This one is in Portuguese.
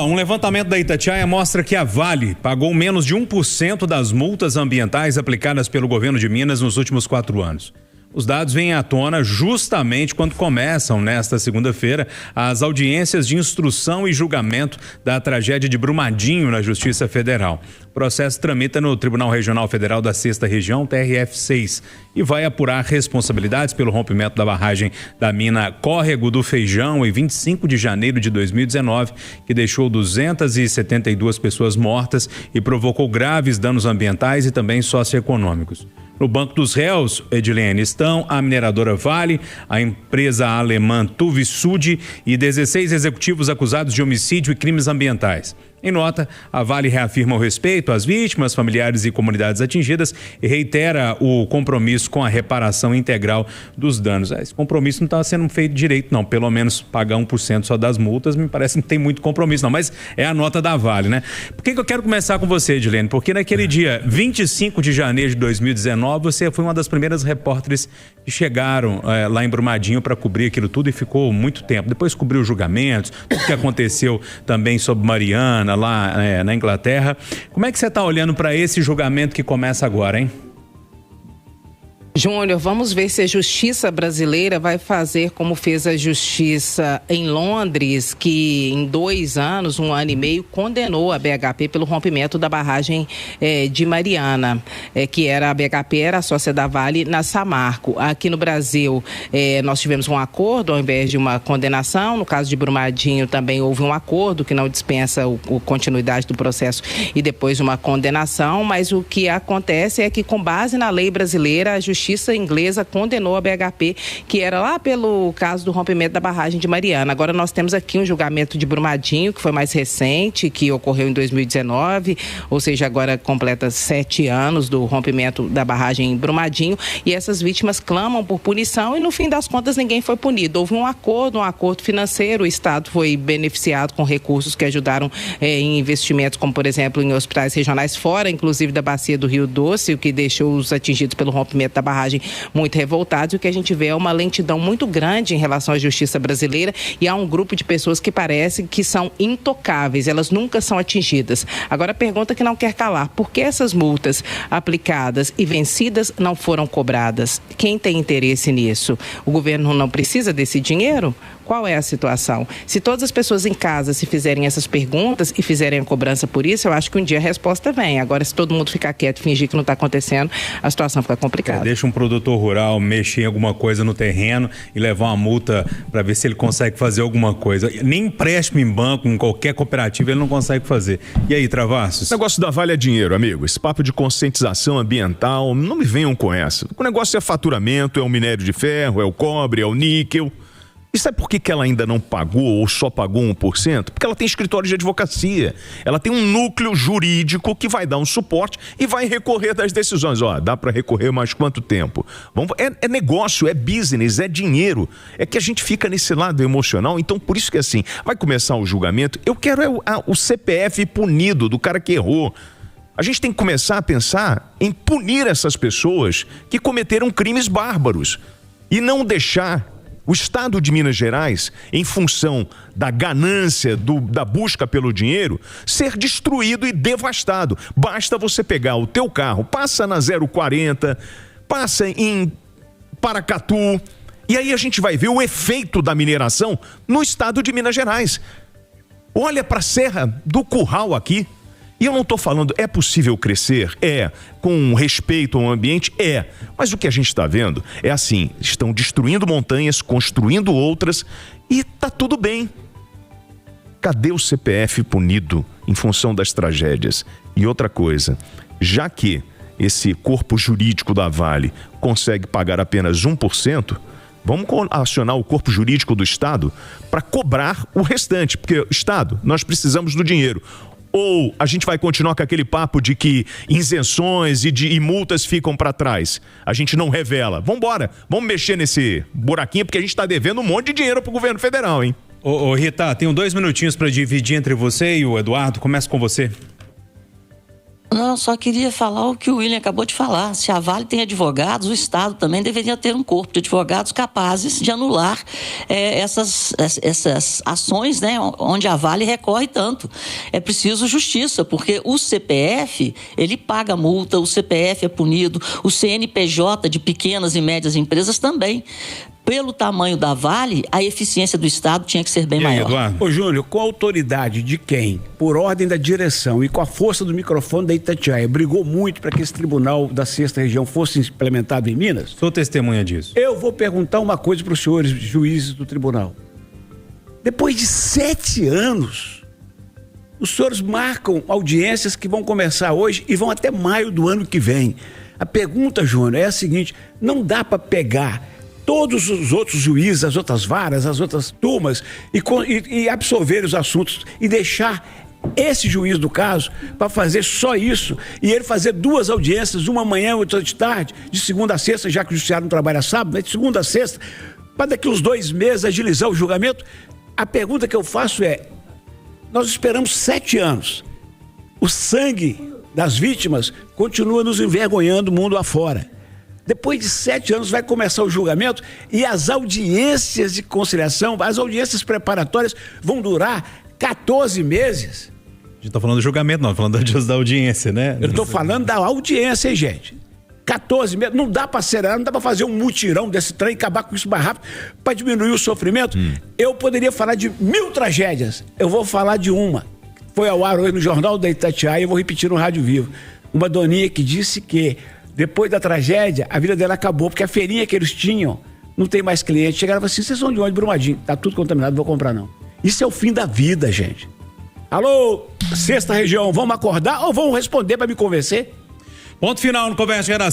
Um levantamento da Itatiaia mostra que a Vale pagou menos de 1% das multas ambientais aplicadas pelo governo de Minas nos últimos 4 anos. Os dados vêm à tona justamente quando começam, nesta segunda-feira, as audiências de instrução e julgamento da tragédia de Brumadinho na Justiça Federal. O processo tramita no Tribunal Regional Federal da 6ª Região, TRF6, e vai apurar responsabilidades pelo rompimento da barragem da mina Córrego do Feijão em 25 de janeiro de 2019, que deixou 272 pessoas mortas e provocou graves danos ambientais e também socioeconômicos. No banco dos réus, Edilene, estão a mineradora Vale, a empresa alemã Tuvisud e 16 executivos acusados de homicídio e crimes ambientais. Em nota, a Vale reafirma o respeito às vítimas, familiares e comunidades atingidas e reitera o compromisso com a reparação integral dos danos. Esse compromisso não está sendo feito direito, não. Pelo menos pagar 1% só das multas, me parece que não tem muito compromisso, não. Mas é a nota da Vale, né? Por que eu quero começar com você, Edilene? Porque naquele dia, 25 de janeiro de 2019, você foi uma das primeiras repórteres que chegaram lá em Brumadinho para cobrir aquilo tudo e ficou muito tempo. Depois cobriu julgamentos, tudo que aconteceu também sobre Mariana, lá na Inglaterra. Como é que você está olhando para esse julgamento que começa agora, hein? Júnior, vamos ver se a justiça brasileira vai fazer como fez a justiça em Londres, que em 2 anos, 1 ano e meio, condenou a BHP pelo rompimento da barragem de Mariana, que era a BHP, era a sócia da Vale na Samarco. Aqui no Brasil, nós tivemos um acordo ao invés de uma condenação. No caso de Brumadinho também houve um acordo que não dispensa a continuidade do processo e depois uma condenação, mas o que acontece é que, com base na lei brasileira, a justiça inglesa condenou a BHP, que era lá pelo caso do rompimento da barragem de Mariana. Agora nós temos aqui um julgamento de Brumadinho, que foi mais recente, que ocorreu em 2019, ou seja, agora completa 7 anos do rompimento da barragem em Brumadinho, e essas vítimas clamam por punição e no fim das contas ninguém foi punido. Houve um acordo financeiro, o Estado foi beneficiado com recursos que ajudaram em investimentos, como por exemplo em hospitais regionais, fora inclusive da bacia do Rio Doce, o que deixou os atingidos pelo rompimento da barragem muito revoltados. O que a gente vê é uma lentidão muito grande em relação à justiça brasileira e há um grupo de pessoas que parece que são intocáveis, elas nunca são atingidas. Agora a pergunta que não quer calar: por que essas multas aplicadas e vencidas não foram cobradas? Quem tem interesse nisso? O governo não precisa desse dinheiro? Qual é a situação? Se todas as pessoas em casa se fizerem essas perguntas e fizerem a cobrança por isso, eu acho que um dia a resposta vem. Agora, se todo mundo ficar quieto e fingir que não está acontecendo, a situação fica complicada. Deixa um produtor rural mexer em alguma coisa no terreno e levar uma multa para ver se ele consegue fazer alguma coisa. Nem empréstimo em banco, em qualquer cooperativa, ele não consegue fazer. E aí, Travassos? O negócio da Vale é dinheiro, amigo. Esse papo de conscientização ambiental, não me venham com essa. O negócio é faturamento, é o minério de ferro, é o cobre, é o níquel. E sabe por que ela ainda não pagou ou só pagou 1%? Porque ela tem escritório de advocacia. Ela tem um núcleo jurídico que vai dar um suporte e vai recorrer das decisões. Dá para recorrer mais quanto tempo? É negócio, é business, é dinheiro. É que a gente fica nesse lado emocional. Então, por isso que assim, vai começar o julgamento. Eu quero o CPF punido do cara que errou. A gente tem que começar a pensar em punir essas pessoas que cometeram crimes bárbaros e não deixar o Estado de Minas Gerais, em função da ganância, da busca pelo dinheiro, ser destruído e devastado. Basta você pegar o teu carro, passa na 040, passa em Paracatu, e aí a gente vai ver o efeito da mineração no Estado de Minas Gerais. Olha para a Serra do Curral aqui. E eu não estou falando, é possível crescer? Com respeito ao ambiente? Mas o que a gente está vendo é assim, estão destruindo montanhas, construindo outras e tá tudo bem. Cadê o CPF punido em função das tragédias? E outra coisa, já que esse corpo jurídico da Vale consegue pagar apenas 1%, vamos acionar o corpo jurídico do Estado para cobrar o restante, porque Estado, nós precisamos do dinheiro. Ou a gente vai continuar com aquele papo de que isenções e multas ficam para trás? A gente não revela. Vambora, vamos mexer nesse buraquinho, porque a gente está devendo um monte de dinheiro pro governo federal, hein? Ô Rita, tenho 2 minutinhos para dividir entre você e o Eduardo. Começa com você. Não, só queria falar o que o William acabou de falar. Se a Vale tem advogados, o Estado também deveria ter um corpo de advogados capazes de anular essas ações, né, onde a Vale recorre tanto. É preciso justiça, porque o CPF, ele paga multa, o CPF é punido, o CNPJ de pequenas e médias empresas também. Pelo tamanho da Vale, a eficiência do Estado tinha que ser bem maior. Eduardo? Ô Júnior, com a autoridade de quem, por ordem da direção e com a força do microfone da Itatiaia, brigou muito para que esse tribunal da 6ª região fosse implementado em Minas? Sou testemunha disso. Eu vou perguntar uma coisa para os senhores juízes do tribunal. Depois de 7 anos, os senhores marcam audiências que vão começar hoje e vão até maio do ano que vem. A pergunta, Júnior, é a seguinte: não dá para pegar todos os outros juízes, as outras varas, as outras turmas e absorver os assuntos e deixar esse juiz do caso para fazer só isso e ele fazer 2 audiências, uma manhã, outra de tarde, de segunda a sexta, já que o judiciário não trabalha sábado, né? De segunda a sexta, para daqui uns 2 meses agilizar o julgamento. A pergunta que eu faço é: nós esperamos 7 anos, o sangue das vítimas continua nos envergonhando mundo afora. Depois de 7 anos vai começar o julgamento e as audiências de conciliação, as audiências preparatórias vão durar 14 meses. A gente tá falando do julgamento, não, falando da audiência, né? Eu tô falando da audiência, hein, gente? 14 meses, não dá para acelerar, não dá para fazer um mutirão desse trem e acabar com isso mais rápido para diminuir o sofrimento. Eu poderia falar de 1000 tragédias, eu vou falar de uma. Foi ao ar hoje no Jornal da Itatiaia e eu vou repetir no Rádio Vivo. Uma doninha que disse que depois da tragédia, a vida dela acabou, porque a feirinha que eles tinham não tem mais cliente. Chegaram e falaram assim: vocês são de onde, Brumadinho? Tá tudo contaminado, não vou comprar não. Isso é o fim da vida, gente. Alô, 6ª região, vamos acordar ou vão responder para me convencer? Ponto final no Conversa Geração.